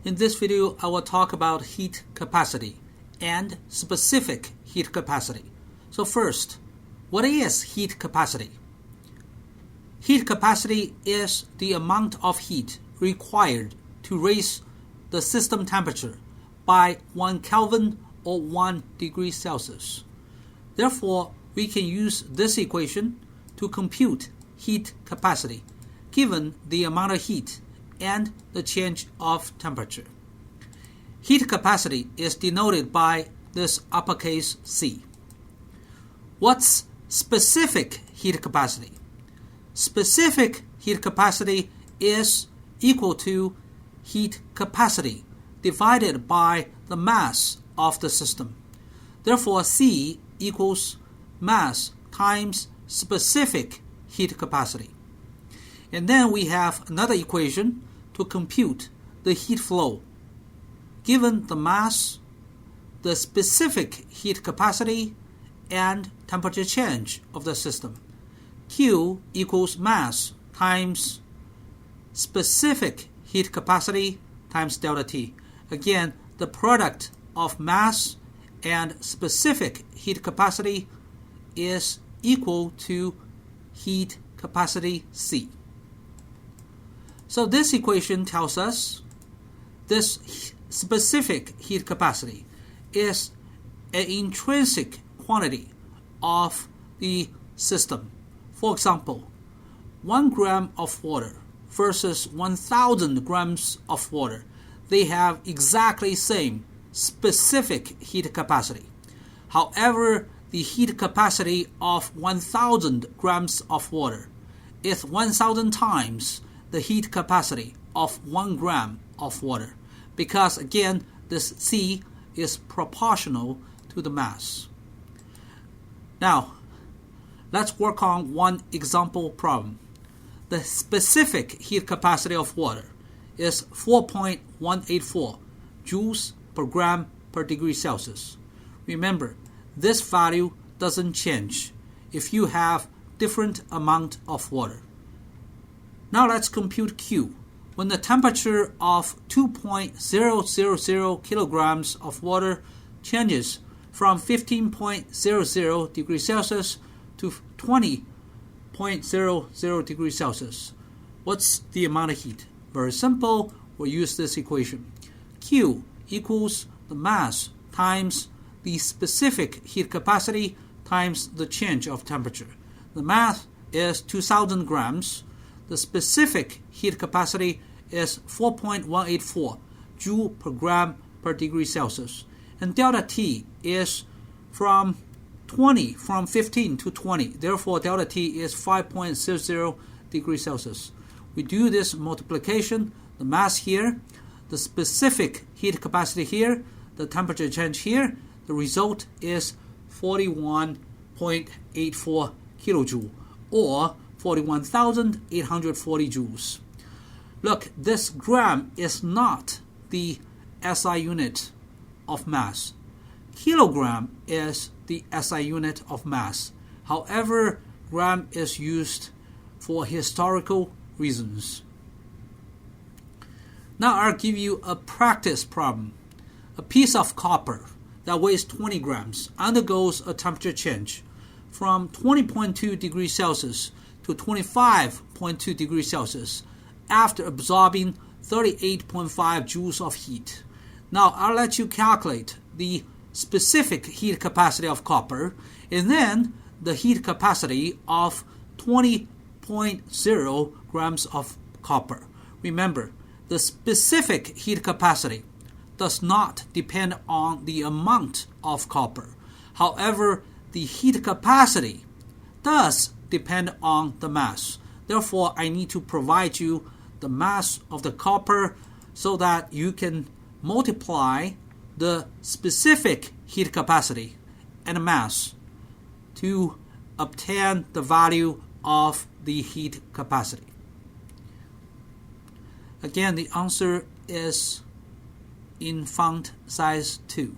In this video, I will talk about heat capacity and specific heat capacity. So first, what is heat capacity? Heat capacity is the amount of heat required to raise the system temperature by 1 Kelvin or 1 degree Celsius. Therefore, we can use this equation to compute heat capacity given the amount of heat and the change of temperature. Heat capacity is denoted by this uppercase C. What's specific heat capacity? Specific heat capacity is equal to heat capacity divided by the mass of the system. Therefore, C equals mass times specific heat capacity. And then we have another equation to compute the heat flow. Given the mass, the specific heat capacity, and temperature change of the system, Q equals mass times specific heat capacity times delta T. Again, the product of mass and specific heat capacity is equal to heat capacity C. So this equation tells us this specific heat capacity is an intrinsic quantity of the system. For example, 1 gram of water versus 1,000 grams of water, they have exactly same specific heat capacity. However, the heat capacity of 1,000 grams of water is 1,000 times the heat capacity of 1 gram of water, because again, this C is proportional to the mass. Now, let's work on one example problem. The specific heat capacity of water is 4.184 joules per gram per degree Celsius. Remember, this value doesn't change if you have different amount of water. Now let's compute Q. When the temperature of 2.000 kilograms of water changes from 15.00 degrees Celsius to 20.00 degrees Celsius, what's the amount of heat? Very simple, we'll use this equation. Q equals the mass times the specific heat capacity times the change of temperature. The mass is 2,000 grams. The specific heat capacity is 4.184 joule per gram per degree Celsius. And delta T is from 15 to 20. Therefore, delta T is 5.00 degrees Celsius. We do this multiplication, the mass here, the specific heat capacity here, the temperature change here. The result is 41.84 kilojoule, or 41,840 joules. Look, this gram is not the SI unit of mass. Kilogram is the SI unit of mass. However, gram is used for historical reasons. Now I'll give you a practice problem. A piece of copper that weighs 20 grams undergoes a temperature change from 20.2 degrees Celsius to 25.2 degrees Celsius after absorbing 38.5 joules of heat. Now I'll let you calculate the specific heat capacity of copper and then the heat capacity of 20.0 grams of copper. Remember, the specific heat capacity does not depend on the amount of copper. However, the heat capacity does depend on the mass. Therefore, I need to provide you the mass of the copper so that you can multiply the specific heat capacity and mass to obtain the value of the heat capacity. Again, the answer is in font size 2.